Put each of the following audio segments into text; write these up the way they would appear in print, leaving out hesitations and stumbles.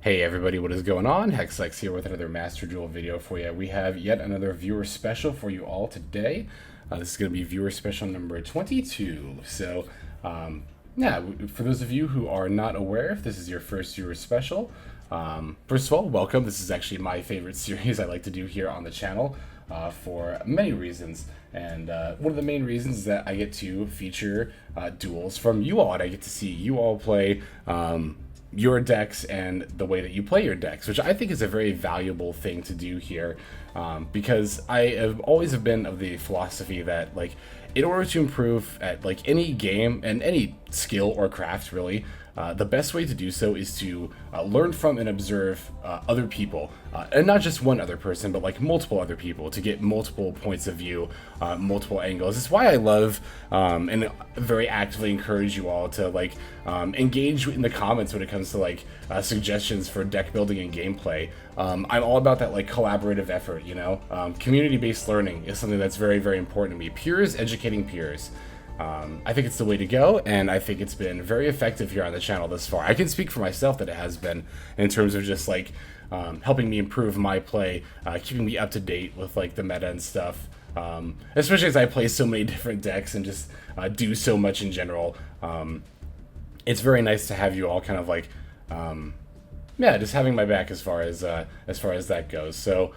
Hey everybody, what is going on? Hexlex here with another Master Duel video for you. We have yet another viewer special for you all today. This is going to be viewer special number 22. So, yeah, for those of you who are not aware, if this is your first viewer special, first of all, welcome. This is actually my favorite series I like to do here on the channel for many reasons. And one of the main reasons is that I get to feature duels from you all, and I get to see you all play your decks and the way that you play your decks, which I think is a very valuable thing to do here, because I have always been of the philosophy that, like, in order to improve at like any game and any skill or craft really, the best way to do so is to learn from and observe other people, and not just one other person, but like multiple other people, to get multiple points of view, multiple angles. It's why I love and very actively encourage you all to like engage in the comments when it comes to like suggestions for deck building and gameplay. I'm all about that like collaborative effort, you know. Community-based learning is something that's very, very important to me. Peers educating peers. I think it's the way to go, and I think it's been very effective here on the channel thus far. I can speak for myself that it has been, in terms of just like helping me improve my play, keeping me up to date with like the meta and stuff, especially as I play so many different decks and just do so much in general. It's very nice to have you all kind of like yeah, just having my back as far as that goes. So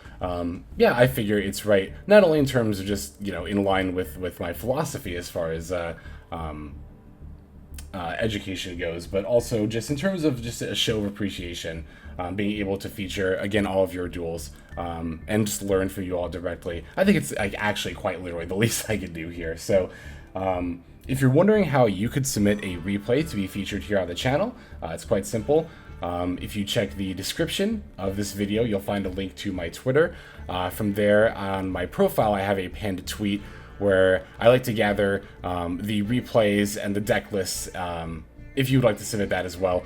yeah, I figure it's right, not only in terms of just, you know, in line with my philosophy as far as education goes, but also just in terms of just a show of appreciation, being able to feature again all of your duels, and just learn from you all directly. I think it's like actually quite literally the least I can do here. So if you're wondering how you could submit a replay to be featured here on the channel, it's quite simple. If you check the description of this video, you'll find a link to my Twitter. From there, on my profile, I have a pinned tweet where I like to gather the replays and the deck lists, if you would like to submit that as well,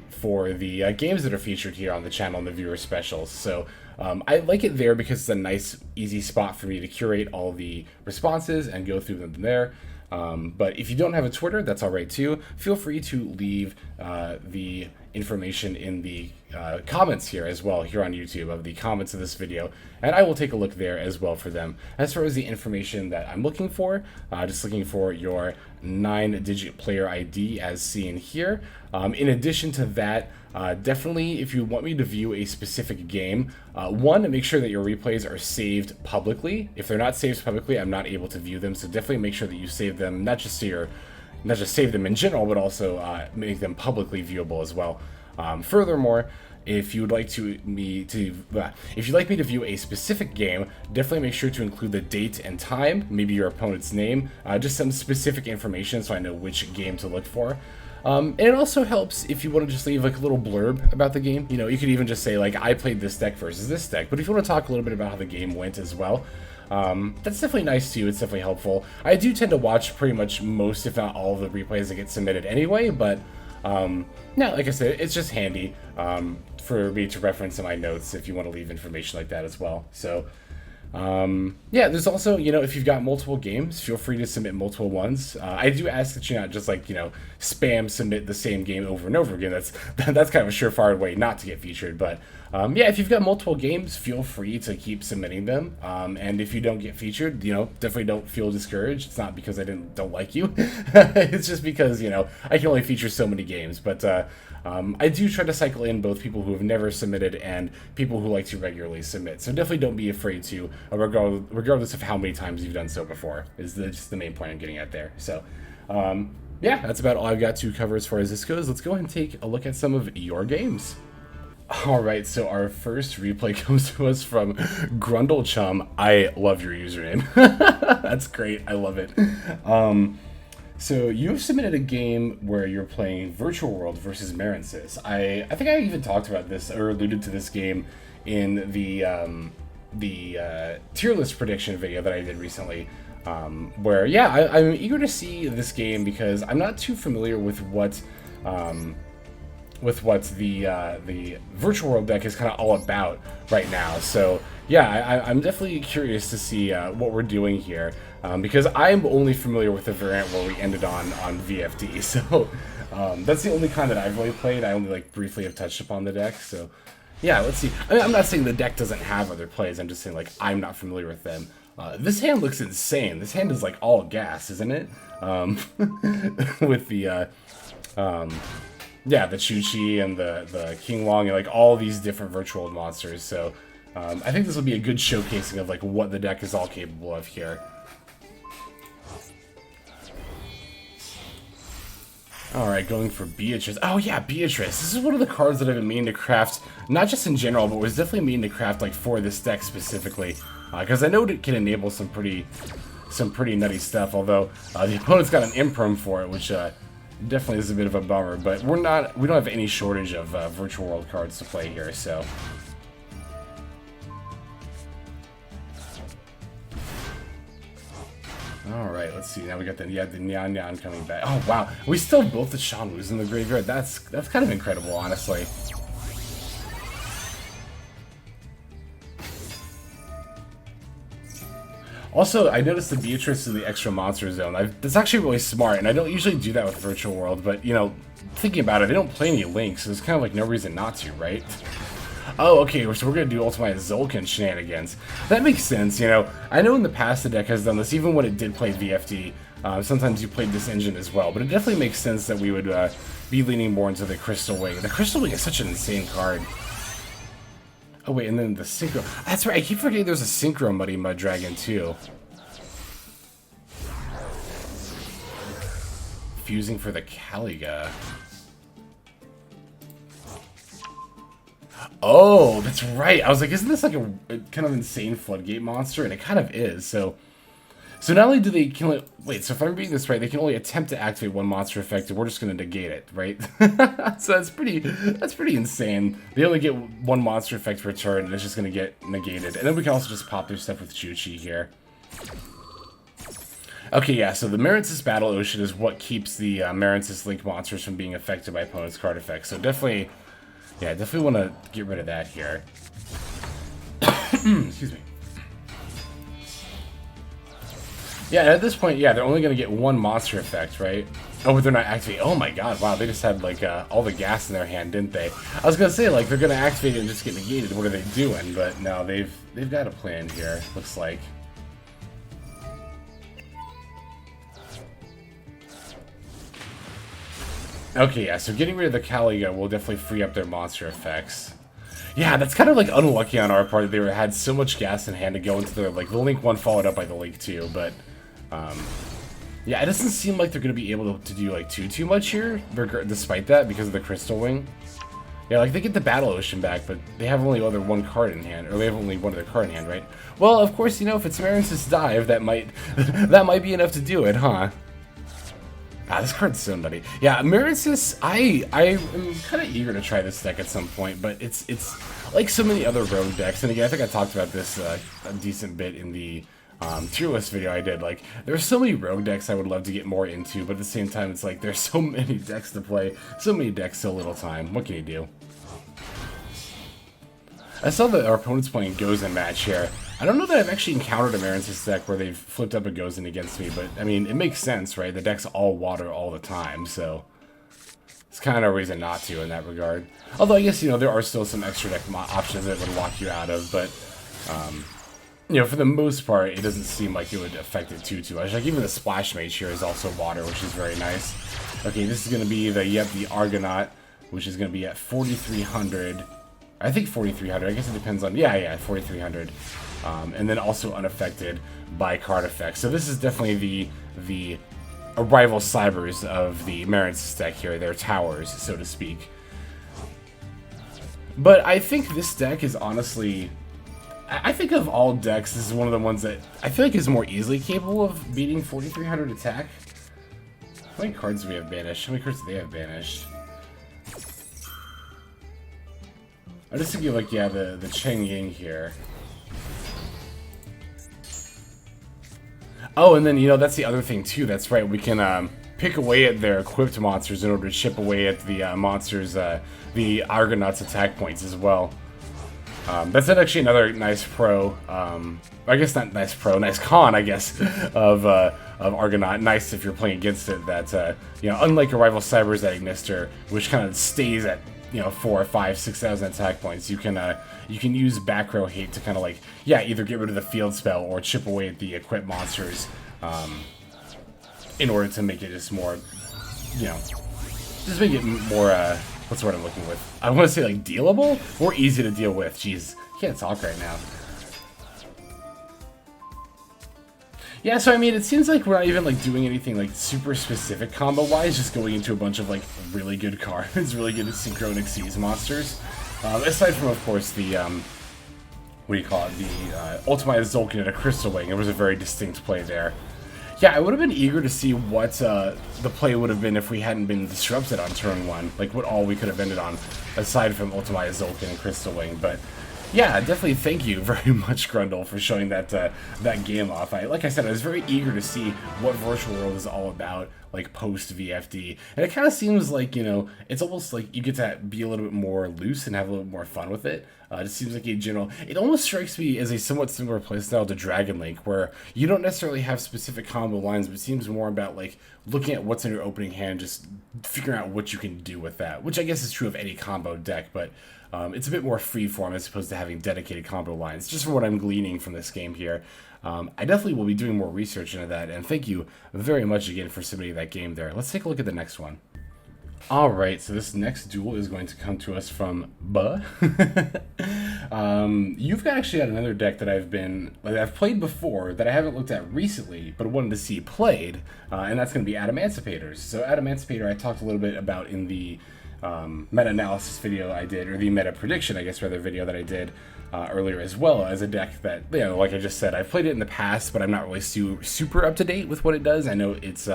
for the games that are featured here on the channel and the viewer specials. So I like it there because it's a nice, easy spot for me to curate all the responses and go through them there. But if you don't have a Twitter, that's all right too. Feel free to leave the information in the comments here as well, here on YouTube, of the comments of this video, and I will take a look there as well for them. As far as the information that I'm looking for, just looking for your 9-digit player ID as seen here. In addition to that, definitely if you want me to view a specific game, one, make sure that your replays are saved publicly. If they're not saved publicly, I'm not able to view them, so definitely make sure that you save them, not just save them in general, but also make them publicly viewable as well. Furthermore, if you'd like me to view a specific game, definitely make sure to include the date and time, maybe your opponent's name, just some specific information so I know which game to look for. And it also helps if you want to just leave like a little blurb about the game. You know, you could even just say like, I played this deck versus this deck. But if you want to talk a little bit about how the game went as well, that's definitely nice too. It's definitely helpful. I do tend to watch pretty much most, if not all, of the replays that get submitted anyway, but yeah, like I said, it's just handy for me to reference in my notes if you want to leave information like that as well. So yeah, there's also, you know, if you've got multiple games, feel free to submit multiple ones. I do ask that you not just like, you know, spam submit the same game over and over again. That's kind of a surefire way not to get featured. But yeah, if you've got multiple games, feel free to keep submitting them. And if you don't get featured, you know, definitely don't feel discouraged. It's not because I don't like you. It's just because, you know, I can only feature so many games. But I do try to cycle in both people who have never submitted and people who like to regularly submit. So definitely don't be afraid to, regardless of how many times you've done so before, is just the main point I'm getting at there. So yeah, that's about all I've got to cover as far as this goes. Let's go ahead and take a look at some of your games. Alright, so our first replay comes to us from Grundlechum. I love your username. That's great. I love it. So you've submitted a game where you're playing Virtual World versus Marensis. I think I even talked about this or alluded to this game in the tier list prediction video that I did recently. Where yeah, I'm eager to see this game because I'm not too familiar with what the Virtual World deck is kind of all about right now. So yeah, I'm definitely curious to see what we're doing here, because I'm only familiar with the variant where we ended on VFD. So That's the only kind that I've really played. I only like briefly have touched upon the deck, so yeah, let's see. I mean, I'm not saying the deck doesn't have other plays, I'm just saying like I'm not familiar with them. This hand looks insane. This hand is like all gas, isn't it? With the yeah, the Chu-Chi and the King Long and like all these different virtual world monsters. So I think this will be a good showcasing of like what the deck is all capable of here. Alright, going for Beatrice. Oh yeah, Beatrice. This is one of the cards that I've been meaning to craft, not just in general, but was definitely meaning to craft like for this deck specifically. Because I know it can enable some pretty nutty stuff, although the opponent's got an Improm for it, which definitely is a bit of a bummer. But we don't have any shortage of virtual world cards to play here, so. Alright, let's see. Now we got the Nyan Nyan coming back. Oh wow, we still have both the Shanwus in the graveyard. That's kind of incredible, honestly. Also, I noticed the Beatrice in the extra monster zone. That's actually really smart, and I don't usually do that with Virtual World, but, you know, thinking about it, they don't play any links, so there's kind of like no reason not to, right? Oh, okay, so we're going to do Ultimate Zolkin shenanigans. That makes sense, you know. I know in the past the deck has done this, even when it did play VFD. Sometimes you played this engine as well, but it definitely makes sense that we would be leaning more into the Crystal Wing. The Crystal Wing is such an insane card. Oh wait, and then the Synchro. That's right, I keep forgetting there's a Synchro Muddy Mud Dragon too. Fusing for the Caliga. Oh, that's right. I was like, isn't this like a kind of insane floodgate monster? And it kind of is. So not only do they wait, so if I'm reading this right, they can only attempt to activate one monster effect, and we're just going to negate it, right? So that's pretty insane. They only get one monster effect per turn, and it's just going to get negated. And then we can also just pop their stuff with Chu-Chi here. Okay, yeah, so the Marensis Battle Ocean is what keeps the Marensis Link monsters from being affected by opponent's card effects. So definitely, yeah, definitely want to get rid of that here. Excuse me. Yeah, at this point, yeah, they're only going to get one monster effect, right? Oh, but they're not activating. Oh my god, wow, they just had, like, all the gas in their hand, didn't they? I was going to say, like, they're going to activate it and just get negated. What are they doing? But no, they've got a plan here, looks like. Okay, yeah, so getting rid of the Caliga will definitely free up their monster effects. Yeah, that's kind of like unlucky on our part that they had so much gas in hand to go into the, like, the Link 1 followed up by the Link 2, but, yeah, it doesn't seem like they're going to be able to do, like, too much here, despite that, because of the Crystal Wing. Yeah, like, they get the Battle Ocean back, but they have only one card in hand, or they have only one other card in hand, right? Well, of course, you know, if it's Marensis Dive, that might be enough to do it, huh? Ah, this card's so nutty. Yeah, Marensis, I am kind of eager to try this deck at some point, but it's like so many other rogue decks, and again, I think I talked about this a decent bit in the tier list video I did. Like, there's so many rogue decks I would love to get more into, but at the same time, it's like there's so many decks to play, so many decks, so little time. What can you do? I saw that our opponent's playing Gozen match here. I don't know that I've actually encountered a Marensis deck where they've flipped up a Gozen against me, but, I mean, it makes sense, right? The deck's all water all the time, so it's kind of a reason not to in that regard. Although, I guess, you know, there are still some extra deck options that would lock you out of, but, you know, for the most part, it doesn't seem like it would affect it too much. Like, even the Splash Mage here is also water, which is very nice. Okay, this is going to be the Argonaut, which is going to be at 4,300. I think 4,300. I guess it depends on... Yeah, 4,300. And then also unaffected by card effects. So this is definitely the rival cybers of the Marensis deck here. They're towers, so to speak. But I think this deck is honestly... I think of all decks, this is one of the ones that I feel like is more easily capable of beating 4,300 attack. How many cards do we have banished? How many cards do they have banished? I'm just thinking, like, yeah, the Cheng Ying here. Oh, and then, you know, that's the other thing, too. That's right, we can pick away at their equipped monsters in order to chip away at the monsters, the Argonaut's attack points as well. That's actually another nice pro, I guess not nice pro, nice con, I guess, of Argonaut. Nice if you're playing against it, that, you know, unlike your rival Cyber's at Ignister, which kind of stays at, you know, 4,000, 5,000, 6,000 attack points, you can use back row hate to kind of like, yeah, either get rid of the field spell or chip away at the equipped monsters, in order to make it just more, you know, just make it more, what's the word I'm looking with? I want to say, like, dealable? More easy to deal with. Jeez, I can't talk right now. Yeah, so I mean, it seems like we're not even, like, doing anything, like, super specific combo-wise, just going into a bunch of, like, really good cards, really good Synchro and Xyz monsters. Aside from, of course, the, what do you call it? The, Ultimate Zulkin and a Crystal Wing. It was a very distinct play there. Yeah, I would have been eager to see what the play would have been if we hadn't been disrupted on turn 1. Like, what all we could have ended on, aside from Ultimate Zulkin and Crystal Wing. But, yeah, definitely thank you very much, Grundle, for showing that that game off. Like I said, I was very eager to see what Virtual World is all about, like, post-VFD. And it kind of seems like, you know, it's almost like you get to be a little bit more loose and have a little bit more fun with it. It seems like in general, it almost strikes me as a somewhat similar playstyle to Dragon Link, where you don't necessarily have specific combo lines, but it seems more about like looking at what's in your opening hand, just figuring out what you can do with that, which I guess is true of any combo deck, but it's a bit more freeform as opposed to having dedicated combo lines, just from what I'm gleaning from this game here. I definitely will be doing more research into that, and thank you very much again for submitting that game there. Let's take a look at the next one. Alright, so this next duel is going to come to us from Buh. You've actually got another deck that I've played before that I haven't looked at recently, but wanted to see played, and that's going to be Adamancipators. So Adamancipator I talked a little bit about in the meta-analysis video I did, or the meta-prediction, I guess, rather, video that I did earlier, as well as a deck that, you know, like I just said, I've played it in the past, but I'm not really super up-to-date with what it does. I know it's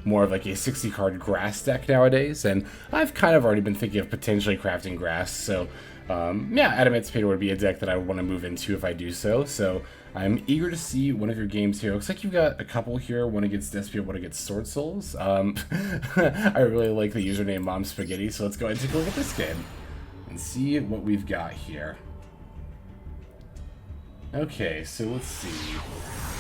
more of like a 60-card grass deck nowadays, and I've kind of already been thinking of potentially crafting grass, so yeah, Adamancipator would be a deck that I would want to move into if I do so. So I'm eager to see one of your games here. Looks like you've got a couple here, one against Despia, one against Sword Souls. I really like the username Mom Spaghetti, so let's go ahead and take a look at this game and see what we've got here. Okay, so let's see.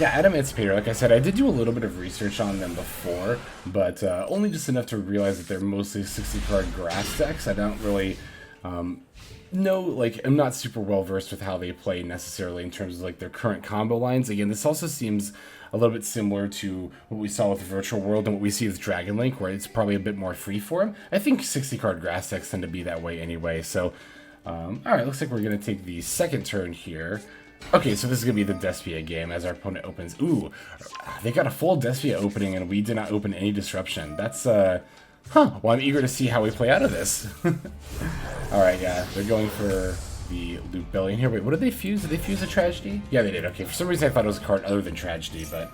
Yeah, Adamancipator, like I said, I did do a little bit of research on them before, but only just enough to realize that they're mostly 60-card grass decks. I don't really know, like, I'm not super well versed with how they play necessarily in terms of like their current combo lines. Again, this also seems a little bit similar to what we saw with the Virtual World and what we see with Dragon Link, where it's probably a bit more freeform. I think 60-card grass decks tend to be that way anyway, so alright, looks like we're going to take the second turn here. Okay, so this is going to be the Despia game as our opponent opens. Ooh, they got a full Despia opening and we did not open any disruption. That's, well, I'm eager to see how we play out of this. Alright, yeah, they're going for the Loot Belly in here. Wait, what did they fuse? Did they fuse a Tragedy? Yeah, they did. Okay, for some reason I thought it was a card other than Tragedy, but...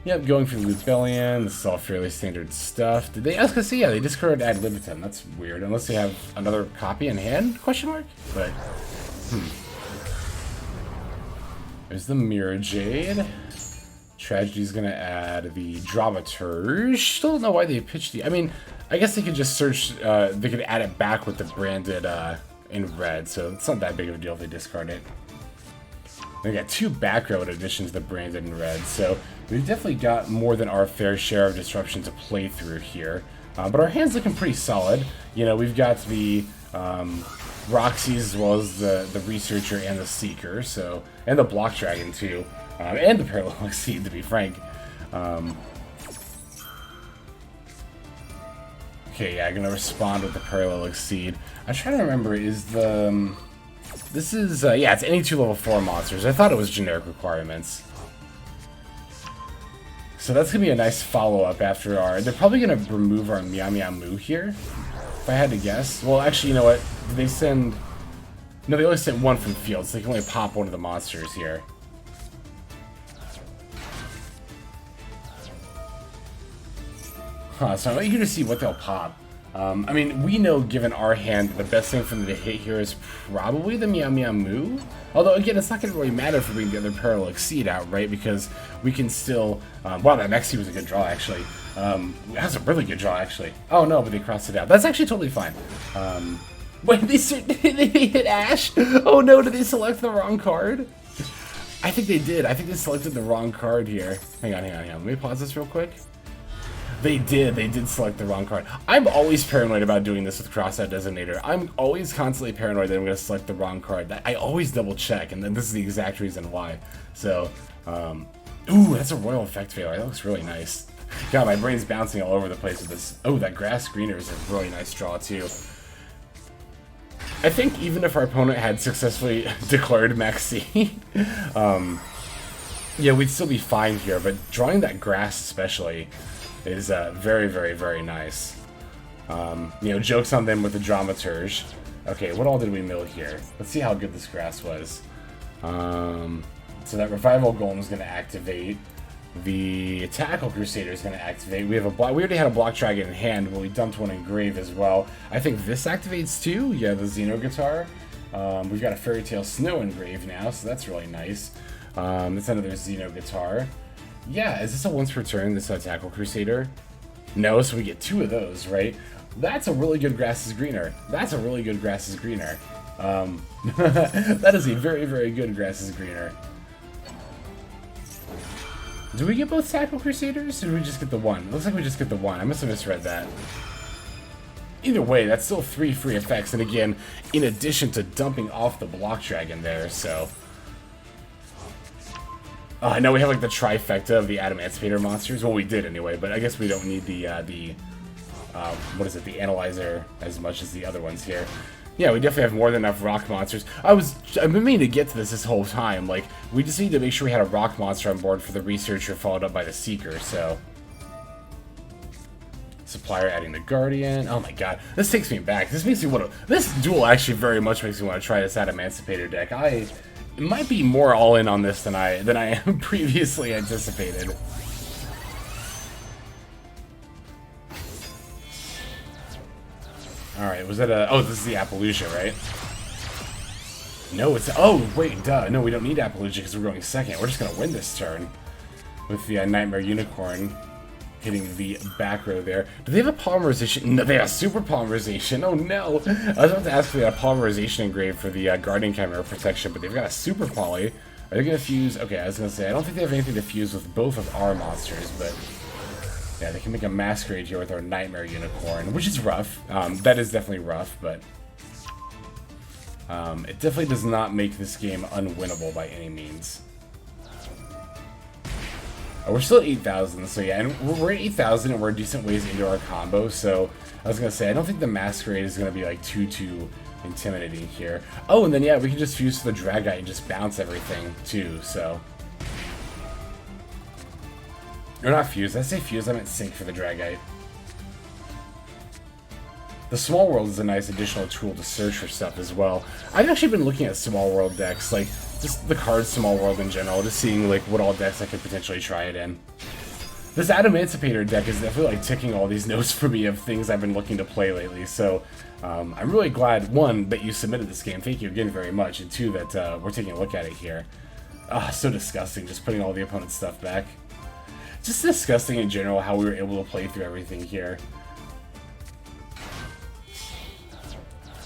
Yep, going for Loot Bellion. This is all fairly standard stuff. Did they... I was gonna say, yeah, they discarded Ad Libitum. That's weird, unless they have another copy in hand? Question mark? But, There's the Mirror Jade. Tragedy's gonna add the Dramaturge. Still don't know why they pitched the... I mean, I guess they could just search... they could add it back with the branded in red, so it's not that big of a deal if they discard it. They got two back row in addition to the branded in red, so we've definitely got more than our fair share of disruption to play through here. But our hand's looking pretty solid. You know, we've got the Roxy as well as the Researcher and the Seeker, so, and the Block Dragon too, and the Parallel Exceed, to be frank. Okay, yeah, I'm gonna respond with the Parallel Exceed. I'm trying to remember, is the... This is, yeah, it's any two level 4 monsters. I thought it was generic requirements. So that's gonna be a nice follow-up after our... They're probably gonna remove our Meow Meow Moo here, if I had to guess. Well, actually, you know what? Did they send... No, they only sent one from field, so they can only pop one of the monsters here. Huh, so I'm eager to see what they'll pop. I mean, we know, given our hand, that the best thing for them to hit here is probably the Meow Meow Moo. Although, again, it's not going to really matter if we bring the other Parallel Exceed out, right? Because we can still... wow, that Mexi was a good draw, actually. That's a really good draw, actually. Oh, no, but they crossed it out. That's actually totally fine. Wait, they hit Ash? Oh no, did they select the wrong card? I think they did. I think they selected the wrong card here. Hang on. Let me pause this real quick. They did select the wrong card. I'm always paranoid about doing this with Crossout Designator. I'm always constantly paranoid that I'm going to select the wrong card. I always double check, and then this is the exact reason why. So, ooh, that's a Royal Effect failure. That looks really nice. God, my brain's bouncing all over the place with this. Oh, that Grass Greener is a really nice draw, too. I think even if our opponent had successfully declared Maxi, yeah, we'd still be fine here, but drawing that grass especially is very, very, very nice. You know, jokes on them with the Dramaturge. Okay, what all did we mill here? Let's see how good this grass was. So that Revival Golem is going to activate. The Tackle Crusader is going to activate. We already had a Block Dragon in hand, but we dumped one in grave as well. I think this activates too. Yeah, the Xeno Guitar. We've got a Fairy Tale Snow in grave now, so that's really nice. That's another Xeno Guitar. Yeah, is this a once per turn, this Tackle Crusader? No, so we get 2 of those, right? That's a really good Grass is Greener. That's a really good Grass is Greener. That is a very, very good Grass is Greener. Do we get both Tackle Crusaders, or did we just get the one? It looks like we just get the one. I must have misread that. Either way, that's still 3 free effects, and again, in addition to dumping off the Block Dragon there, so... I know we have like the trifecta of the Adamancipator monsters. Well, we did anyway, but I guess we don't need the what is it, the Analyzer as much as the other ones here. Yeah, we definitely have more than enough rock monsters. I've been meaning to get to this whole time. Like, we just need to make sure we had a rock monster on board for the Researcher followed up by the Seeker, so... Supplier adding the Guardian. Oh my god, this takes me back. This makes me want to... This duel actually very much makes me want to try this Adamancipator deck. It might be more all in on this than I am previously anticipated. Alright, was that a... Oh, this is the Appaloosa, right? No, it's... Oh, wait, duh. No, we don't need Appaloosa because we're going second. We're just going to win this turn with the Nightmare Unicorn hitting the back row there. Do they have a polymerization? No, they have a super polymerization. Oh, no. I was about to ask if they had a polymerization engraved for the Guardian Chimera protection, but they've got a super poly. Are they going to fuse... Okay, I was going to say, I don't think they have anything to fuse with both of our monsters, but... Yeah, they can make a Masquerade here with our Nightmare Unicorn, which is rough. That is definitely rough, but... it definitely does not make this game unwinnable by any means. We're still at 8,000, so yeah, and we're at 8,000 and we're a decent ways into our combo, so I was going to say, I don't think the Masquerade is going to be like too intimidating here. Oh, and then yeah, we can just fuse to the Dragite and just bounce everything too, so... Or not fuse, I say fuse, I meant sync for the Dragite. The Small World is a nice additional tool to search for stuff as well. I've actually been looking at Small World decks, like, just the card Small World in general, just seeing, like, what all decks I could potentially try it in. This Adamancipator deck is definitely, like, ticking all these notes for me of things I've been looking to play lately, so I'm really glad, one, that you submitted this game, thank you again very much, and two, that we're taking a look at it here. Ah, so disgusting, just putting all the opponent's stuff back. Just disgusting in general how we were able to play through everything here.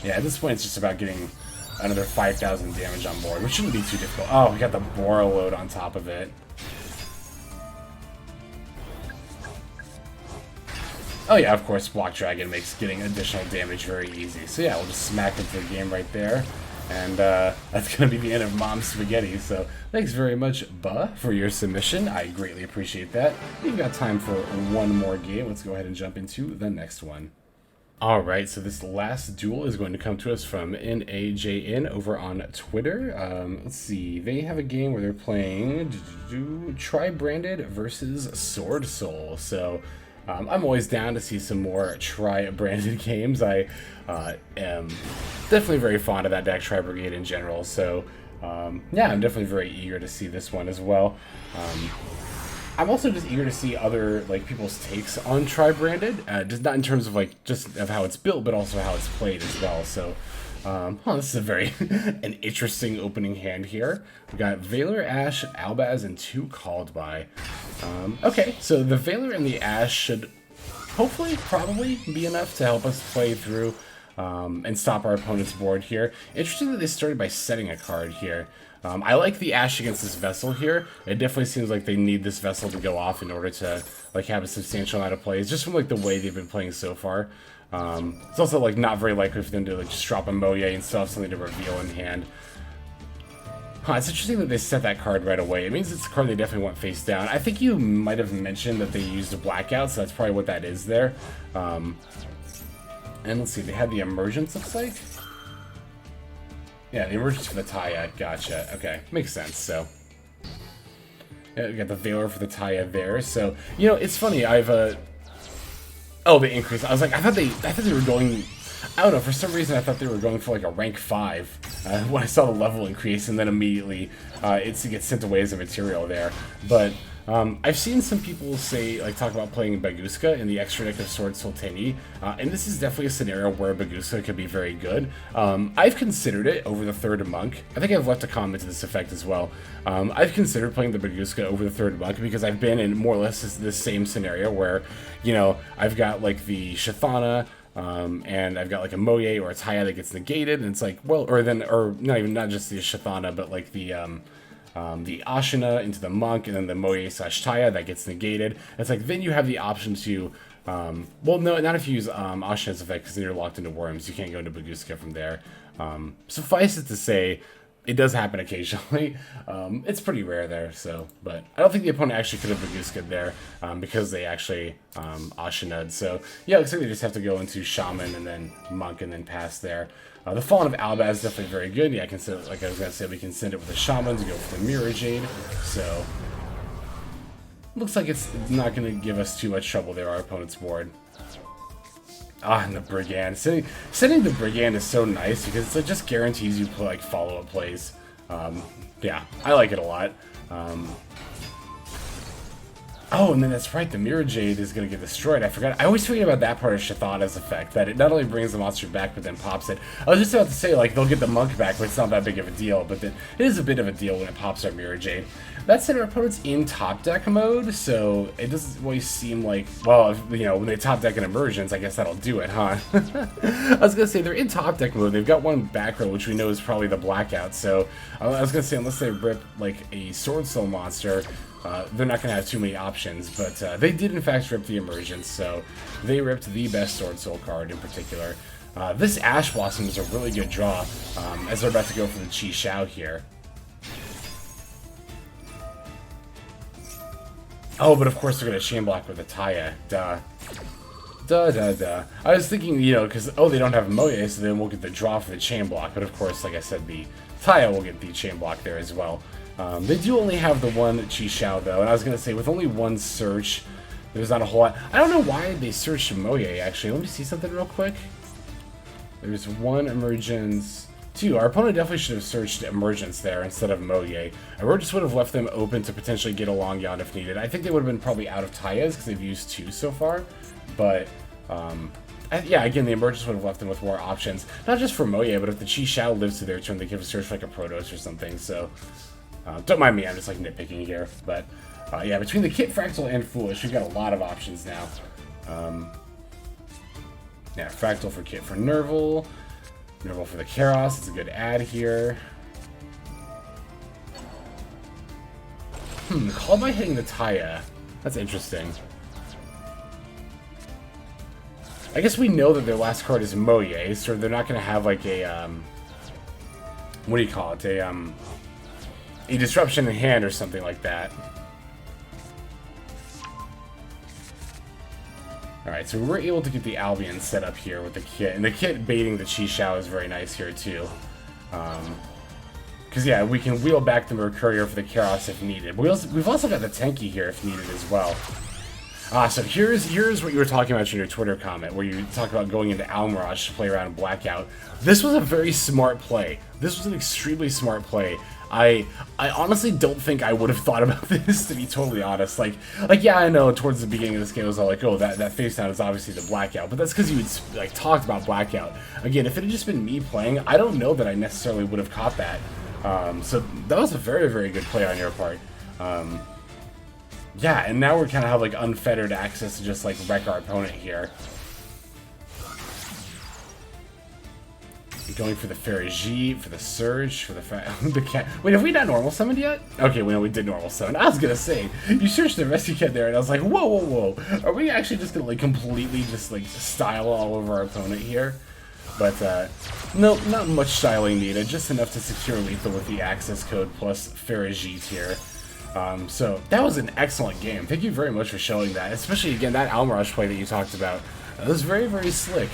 Yeah, at this point it's just about getting another 5,000 damage on board, which shouldn't be too difficult. Oh, we got the Bora load on top of it. Oh yeah, of course, Block Dragon makes getting additional damage very easy. So yeah, we'll just smack into the game right there. And that's going to be the end of Mom's Spaghetti. So thanks very much, Buh, for your submission. I greatly appreciate that. We've got time for one more game. Let's go ahead and jump into the next one. Alright, so this last duel is going to come to us from NAJN over on Twitter. Let's see, they have a game where they're playing Tri-Branded versus Sword Soul. So I'm always down to see some more Tri-Branded games. I am definitely very fond of that deck, Tri-Brigade in general. So yeah, I'm definitely very eager to see this one as well. I'm also just eager to see other like people's takes on Tri-Branded, just not in terms of like just of how it's built, but also how it's played as well. So, this is a very an interesting opening hand here. We got Valor, Ash, Albaz, and 2 Called By. Okay, so the Valor and the Ash should hopefully probably be enough to help us play through and stop our opponent's board here. Interesting that they started by setting a card here. I like the Ash against this Vessel here. It definitely seems like they need this Vessel to go off in order to like have a substantial amount of plays, just from like the way they've been playing so far. It's also like not very likely for them to like just drop a Moye and still have something to reveal in hand. It's interesting that they set that card right away. It means it's a card they definitely want face down. I think you might have mentioned that they used a blackout, so that's probably what that is there. And let's see, they had the emergence, looks like. Yeah, the emergence for the Taya. Gotcha. Okay, makes sense. So, yeah, we got the Veiler for the Taya there. So, you know, it's funny. Oh, the increase. I was like, I thought they were going. I don't know. For some reason, I thought they were going for like a rank 5 when I saw the level increase, and then immediately it gets sent away as a material there. But I've seen some people say, like, talk about playing Baguska in the extra deck of Sword Sultani, and this is definitely a scenario where Baguska could be very good. I've considered it over the third Monk. I think I've left a comment to this effect as well. I've considered playing the Baguska over the third Monk because I've been in more or less this same scenario where, you know, I've got like the Shathana, and I've got like a Moye or a Taya that gets negated, and it's like, well, or not just the Shathana, but like the Ashina into the Monk, and then the Moye / Taya that gets negated. It's like, then you have the option to, well, no, not if you use Ashina's effect, because then you're locked into Worms. You can't go into Baguska from there. Suffice it to say, it does happen occasionally. It's pretty rare there, so, but I don't think the opponent actually could have Baguska'd there, because they actually Ashina'd. So, yeah, it looks like they just have to go into Shaman and then Monk and then pass there. The Fallen of Alba is definitely very good. Yeah, I can send, like I was going to say, we can send it with the Shaman to go for the Mirror Jade. So, looks like it's not going to give us too much trouble there, our opponent's board. And the Brigand. Sending the Brigand is so nice because it just guarantees you like follow-up plays. Yeah, I like it a lot. Oh, and then that's right, the Mirror Jade is going to get destroyed. I forgot. I always forget about that part of Shathana's effect, that it not only brings the monster back, but then pops it. I was just about to say, like, they'll get the Monk back, but it's not that big of a deal. But then it is a bit of a deal when it pops our Mirror Jade. That said, our opponent's in top deck mode, so it doesn't always seem like, well, you know, when they top deck an Emergence, I guess that'll do it, huh? I was going to say, they're in top deck mode. They've got one back row, which we know is probably the Blackout. So I was going to say, unless they rip, like, a Sword Soul monster, they're not going to have too many options, but they did in fact rip the Emergence, so they ripped the best Sword Soul card in particular. This Ash Blossom is a really good draw, as they're about to go for the Chi Xiao here. Oh, but of course they're going to chain block with a Taya. Duh. I was thinking, you know, because, oh, they don't have Moye, so then we'll get the draw for the chain block, but of course, like I said, the Taya will get the chain block there as well. They do only have the one Chi Xiao, though, and I was going to say, with only one search, there's not a whole lot. I don't know why they searched Moye, actually. Let me see something real quick. There's one Emergence. Two, our opponent definitely should have searched Emergence there instead of Moye. Emergence would have left them open to potentially get a long yacht if needed. I think they would have been probably out of Tayas, because they've used 2 so far, but... yeah, again, the Emergence would have left them with more options. Not just for Moye, but if the Chi Xiao lives to their turn, they could have searched like a Protoss or something, so... don't mind me, I'm just like nitpicking here, but yeah, between the Kit, Fractal, and Foolish, we've got a lot of options now. Yeah, Fractal for Kit for Nerval, Nerval for the Karos, it's a good add here. Called by hitting the Taya, that's interesting. I guess we know that their last card is Moye, so they're not going to have like a, what do you call it, a disruption in hand or something like that. Alright, so we were able to get the Albion set up here with the Kit, and the Kit baiting the Chi Xiao is very nice here too. Because yeah, we can wheel back the Mercurier for the Karos if needed. But we've also got the Tenki here if needed as well. So here's what you were talking about in your Twitter comment, where you talk about going into Almirage to play around Blackout. This was a very smart play. This was an extremely smart play. I honestly don't think I would have thought about this, to be totally honest. Like yeah, I know towards the beginning of this game I was all like, oh, that face down is obviously the Blackout, but that's because you had like talked about Blackout. Again, if it had just been me playing, I don't know that I necessarily would have caught that. So that was a very, very good play on your part. Yeah, and now we kind of have like unfettered access to just like wreck our opponent here. Going for the Ferrogy, for the Surge, for the the cat. Wait, have we not normal summoned yet? Okay, well, no, we did normal summon. I was gonna say, you searched the rescue kit there, and I was like, whoa, whoa, whoa. Are we actually just gonna, like, completely just, like, style all over our opponent here? But, no, not much styling needed, just enough to secure lethal with the access code plus Ferrogy here. So, that was an excellent game. Thank you very much for showing that, especially, again, that Almirage play that you talked about. That was very, very slick.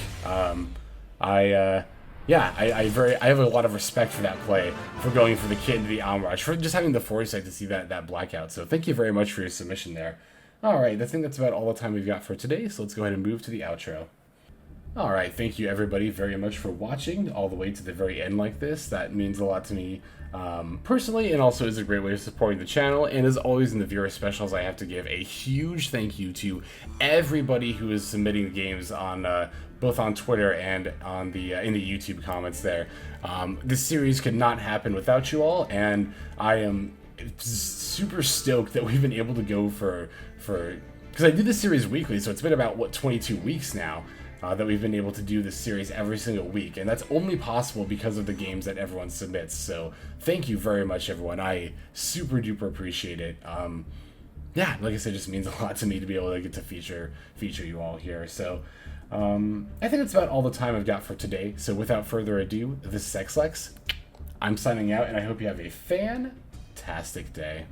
Yeah, I have a lot of respect for that play, for going for the kit into the Almirage, for just having the foresight to see that blackout. So thank you very much for your submission there. Alright, I think that's about all the time we've got for today, so let's go ahead and move to the outro. Alright, thank you everybody very much for watching all the way to the very end like this. That means a lot to me personally, and also is a great way of supporting the channel. And as always in the viewer specials, I have to give a huge thank you to everybody who is submitting the games on both on Twitter and on the in the YouTube comments there. This series could not happen without you all, and I am super stoked that we've been able to go for because I do this series weekly, so it's been about, what, 22 weeks now that we've been able to do this series every single week, and that's only possible because of the games that everyone submits. So thank you very much, everyone. I super duper appreciate it. Yeah, like I said, it just means a lot to me to be able to get to feature you all here. So I think that's about all the time I've got for today. So without further ado, this is XLex. I'm signing out, and I hope you have a fantastic day.